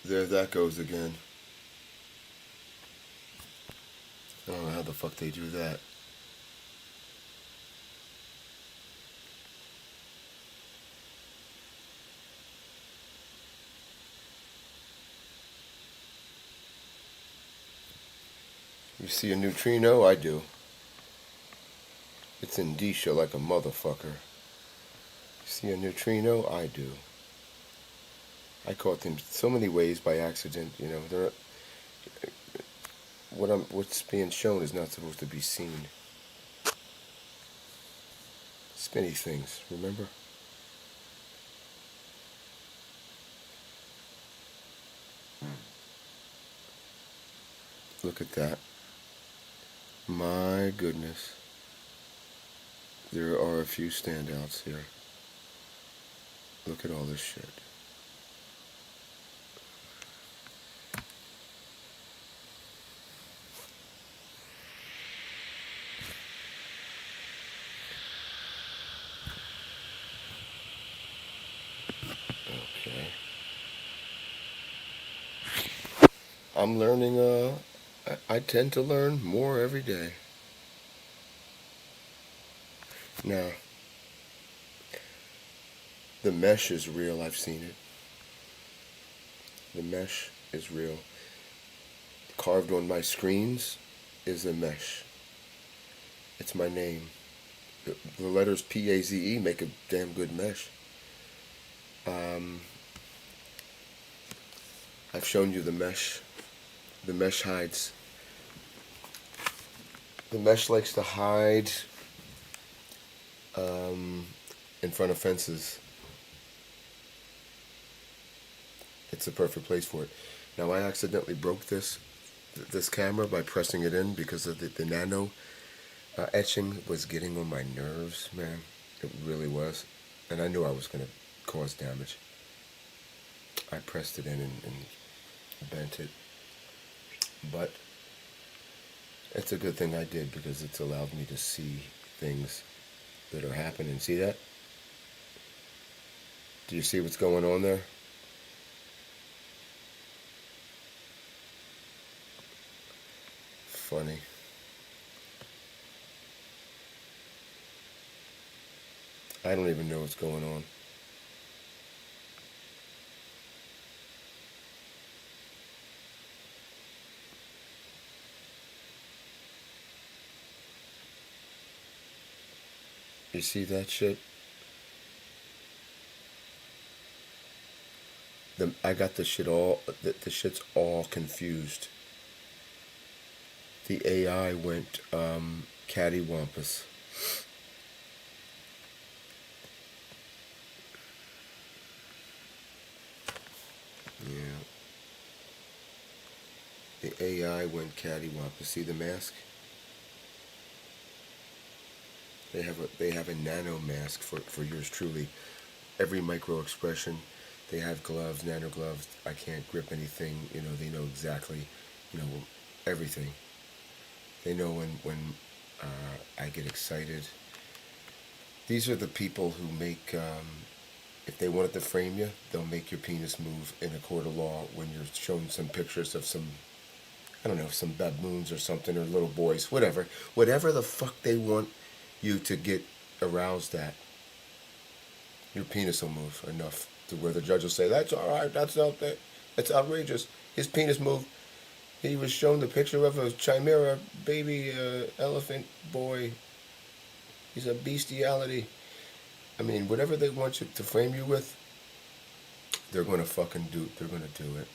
There that goes again. I don't know how the fuck they do that. You see a neutrino? I do. It's indicia like a motherfucker. See a neutrino? I do. I caught them so many ways by accident. You know, they're what's being shown is not supposed to be seen. Spinny things, remember? Look at that. My goodness. There are a few standouts here. Look at all this shit. Okay. I'm learning, I tend to learn more every day. Now, the mesh is real, I've seen it. The mesh is real. Carved on my screens is a mesh. It's my name. The letters P-A-Z-E make a damn good mesh. I've shown you the mesh. The mesh hides. The mesh likes to hide in front of fences. It's the perfect place for it. Now I accidentally broke this camera by pressing it in because of the nano etching was getting on my nerves, man. It really was. And I knew I was going to cause damage. I pressed it in and bent it. But it's a good thing I did because it's allowed me to see things that are happening. See that? Do you see what's going on there? Funny. I don't even know what's going on. You see that shit? I got the shit all, the shit's all confused. The AI went cattywampus. Yeah. The AI went cattywampus. See the mask? They have a nano mask for yours truly. Every micro expression. They have gloves, nano gloves. I can't grip anything. You know, they know exactly, you know, everything. They know when I get excited. These are the people who make, if they wanted to frame you, they'll make your penis move in a court of law when you're showing some pictures of some, I don't know, some baboons or something, or little boys, whatever. Whatever the fuck they want you to get aroused at, your penis will move enough to where the judge will say, that's all right, that's out there, that's outrageous. His penis moved. He was shown the picture of a chimera baby elephant boy. He's a bestiality. I mean, whatever they want you to frame you with, they're going to fucking do. They're going to do it.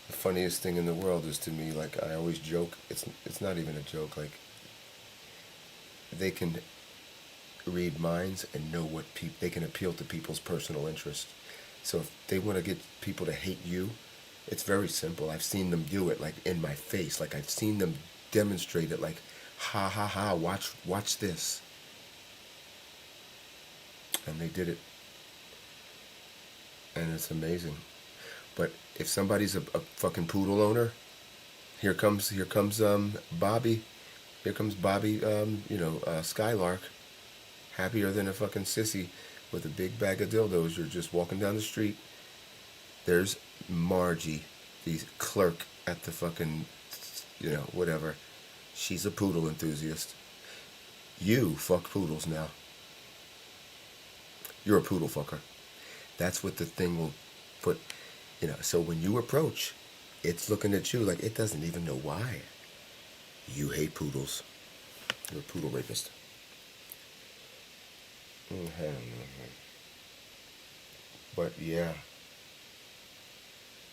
The funniest thing in the world is, to me, like I always joke. It's not even a joke. Like, they can read minds and know what they can appeal to people's personal interest. So if they want to get people to hate you, it's very simple. I've seen them do it, like in my face. Like I've seen them demonstrate it. Like, ha ha ha! Watch this. And they did it, and it's amazing. But if somebody's a fucking poodle owner, here comes Bobby. Here comes Bobby. Skylark. Happier than a fucking sissy with a big bag of dildos. You're just walking down the street. There's Margie, the clerk at the fucking, whatever. She's a poodle enthusiast. You fuck poodles now. You're a poodle fucker. That's what the thing will put, So when you approach, it's looking at you like it doesn't even know why. You hate poodles. You're a poodle rapist. But yeah,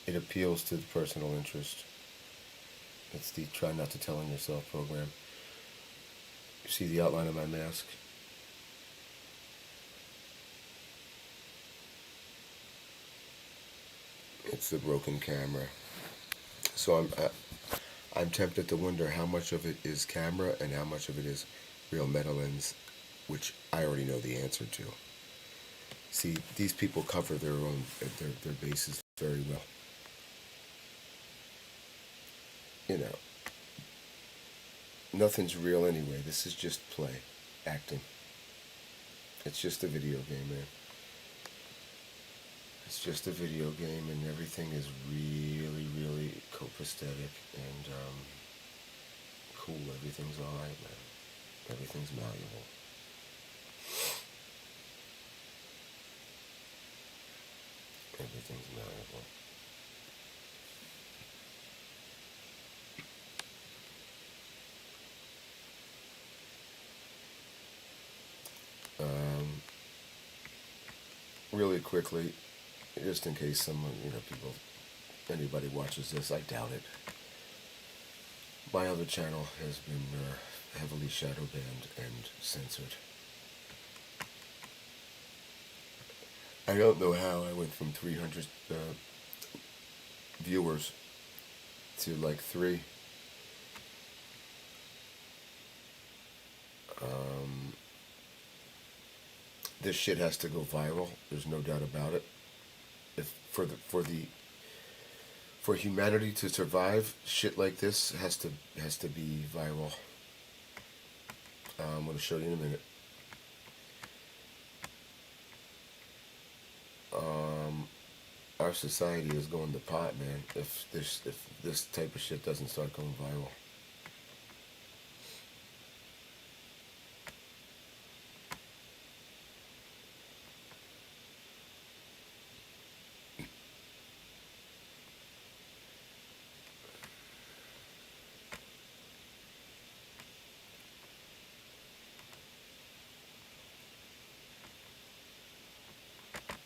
it appeals to the personal interest. It's the try not to tell on yourself program. You see the outline of my mask? It's the broken camera. So I'm tempted to wonder how much of it is camera and how much of it is real meta lens, which I already know the answer to. See, these people cover their bases very well. Nothing's real anyway. This is just play, acting. It's just a video game, man. It's just a video game, and everything is really, really copacetic and cool. Everything's alright, man. Everything's malleable. Everything's malleable. Really quickly, just in case someone, anybody watches this, I doubt it. My other channel has been heavily shadow banned and censored. I don't know how I went from 300 viewers to like 3. This shit has to go viral. There's no doubt about it. If for humanity to survive, shit like this has to be viral. I'm gonna show you in a minute. Our society is going to pot, man. If this type of shit doesn't start going viral.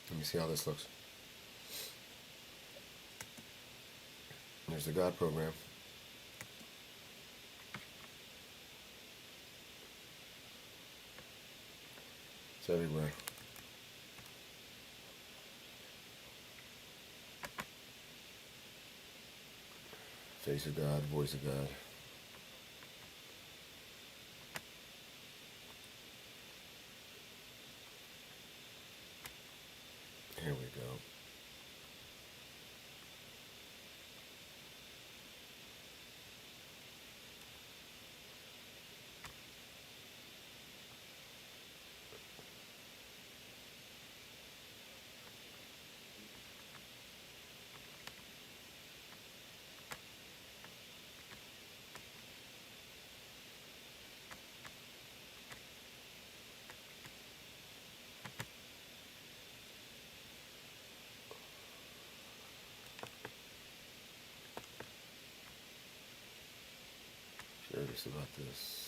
Let me see how this looks. There's the God program. It's everywhere. Face of God, voice of God. Here we go. Curious about this.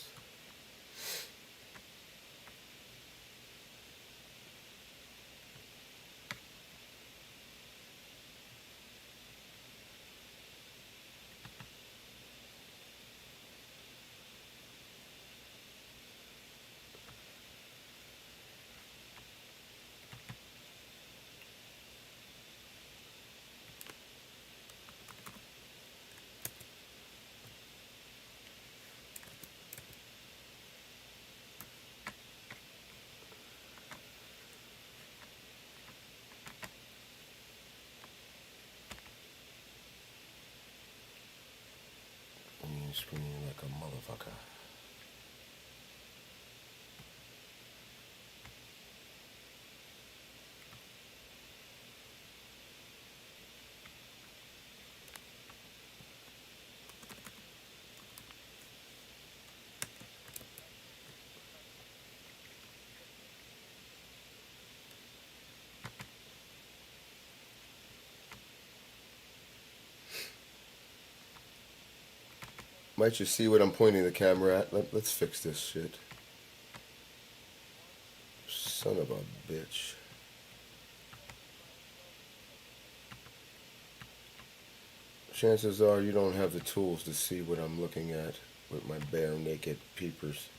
Screaming like a motherfucker. Might you see what I'm pointing the camera at? Let's fix this shit. Son of a bitch. Chances are you don't have the tools to see what I'm looking at with my bare naked peepers.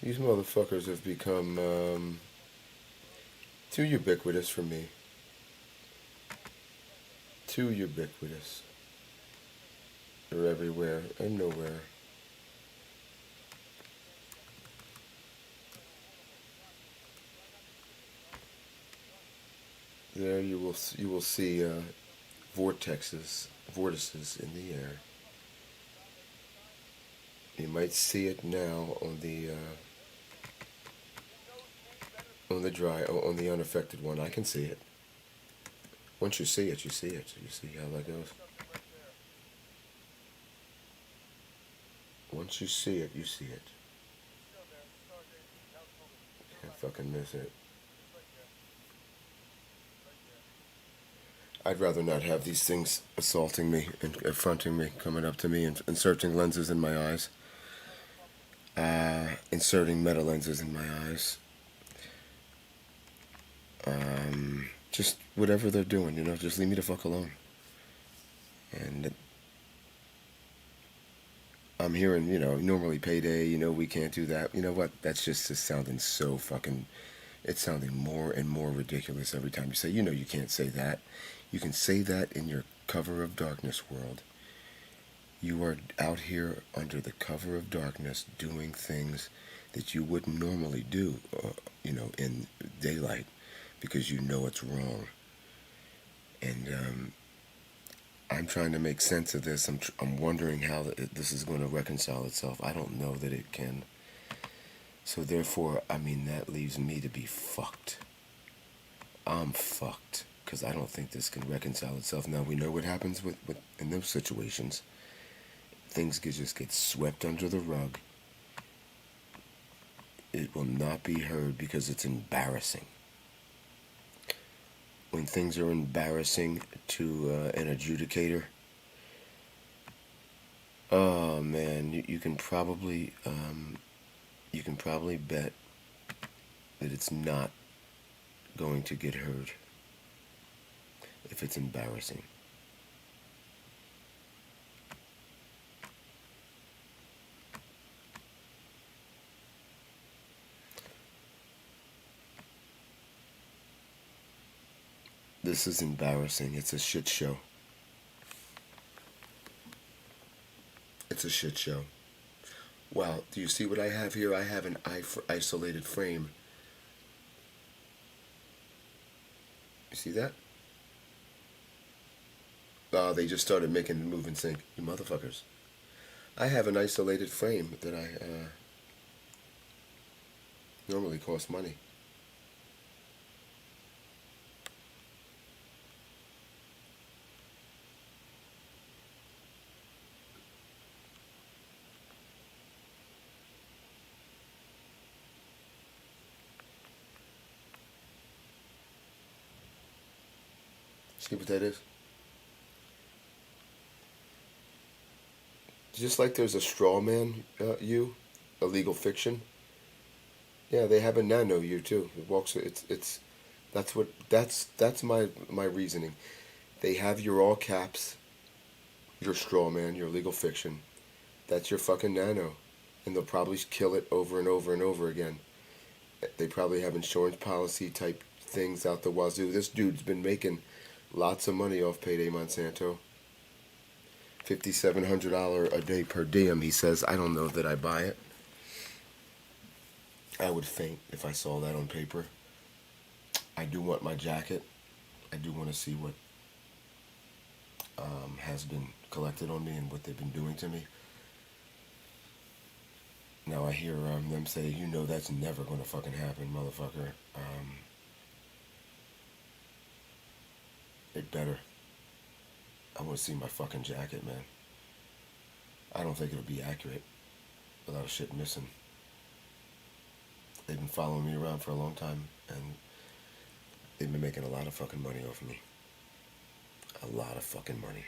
These motherfuckers have become too ubiquitous for me. Too ubiquitous. They're everywhere and nowhere. There you will see vortices in the air. You might see it now on the unaffected one. I can see it. Once you see it, you see it. You see how that goes. Once you see it, you see it. Can't fucking miss it. I'd rather not have these things assaulting me and affronting me, coming up to me and inserting lenses in my eyes. Inserting meta lenses in my eyes. Just whatever they're doing, just leave me the fuck alone. And I'm hearing, normally payday, we can't do that. You know what? That's just sounding so fucking, it's sounding more and more ridiculous every time you say, you can't say that. You can say that in your cover of darkness world. You are out here under the cover of darkness doing things that you wouldn't normally do, in daylight, because you know it's wrong. And I'm trying to make sense of this. I'm wondering how this is going to reconcile itself. I don't know that it can. So therefore, that leaves me to be fucked. I'm fucked, because I don't think this can reconcile itself. Now, we know what happens with in those situations. Things just get swept under the rug. It will not be heard because it's embarrassing. When things are embarrassing to an adjudicator, oh man, you can probably bet that it's not going to get heard if it's embarrassing. This is embarrassing. It's a shit show. It's a shit show. Wow, do you see what I have here? I have an isolated frame. You see that? Oh, they just started making the move in sync. You motherfuckers. I have an isolated frame that I normally costs money. See what that is? Just like there's a straw man you, a legal fiction. Yeah, they have a nano you too. It walks. That's my reasoning. They have your all caps, your straw man, your legal fiction. That's your fucking nano, and they'll probably kill it over and over and over again. They probably have insurance policy type things out the wazoo. This dude's been making lots of money off Payday Monsanto. $5,700 a day per diem, he says. I don't know that I buy it. I would faint if I saw that on paper. I do want my jacket. I do want to see what has been collected on me and what they've been doing to me. Now I hear them say, that's never going to fucking happen, motherfucker. It better. I want to see my fucking jacket, man. I don't think it'll be accurate. a lot of shit missing. They've been following me around for a long time, and they've been making a lot of fucking money off of me. A lot of fucking money.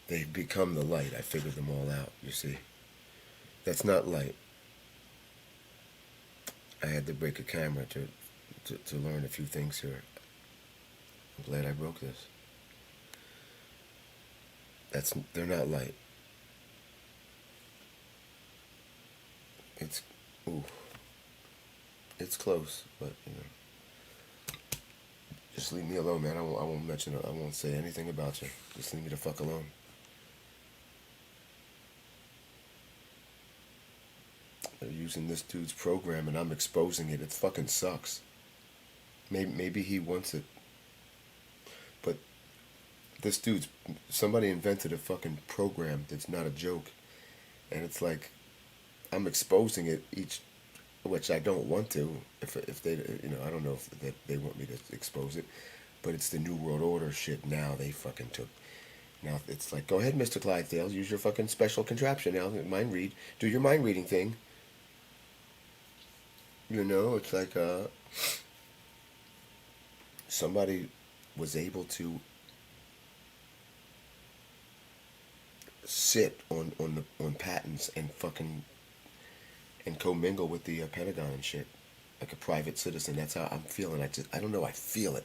They've become the light. I figured them all out, you see. That's not light. I had to break a camera to learn a few things here. I'm glad I broke this. They're not light. It's, ooh, it's close, but you know, just leave me alone, man. I won't mention it. I won't say anything about you. Just leave me the fuck alone. They're using this dude's program, and I'm exposing it. It fucking sucks. Maybe he wants it, but somebody invented a fucking program that's not a joke, and it's like I'm exposing it which I don't want to. If they, you know, I don't know if they want me to expose it, but it's the New World Order shit. Now they fucking took. Now it's like, go ahead, Mr. Clydesdale, use your fucking special contraption now. Mind read, do your mind reading thing. You know, it's like somebody was able to sit on patents and fucking and commingle with the Pentagon and shit, like a private citizen. That's how I'm feeling. I don't know. I feel it.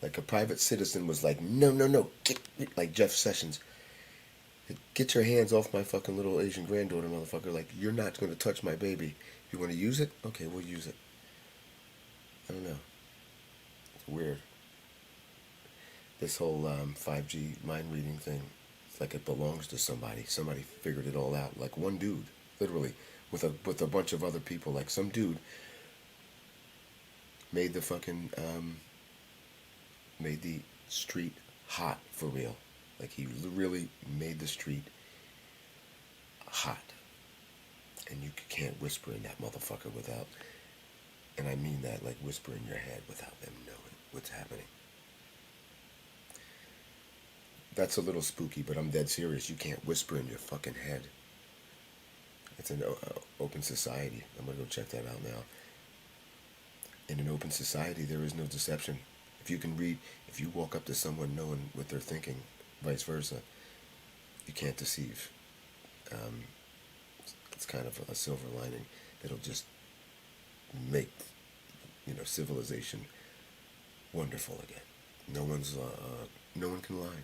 Like a private citizen was like, no, get, like Jeff Sessions, get your hands off my fucking little Asian granddaughter, motherfucker. Like, you're not going to touch my baby. You want to use it? Okay, we'll use it. I don't know. It's weird. This whole 5G mind reading thing, it's like it belongs to somebody. Somebody figured it all out. Like one dude, literally, with a bunch of other people. Like some dude made the fucking made the street hot for real. Like he really made the street hot. And you can't whisper in that motherfucker without, and I mean that, like whisper in your head without them knowing what's happening. That's a little spooky, but I'm dead serious. You can't whisper in your fucking head. It's an open society. I'm going to go check that out now. In an open society, there is no deception. If you walk up to someone knowing what they're thinking, vice versa, you can't deceive. It's kind of a silver lining that'll just make, you know, civilization wonderful again. No one can lie.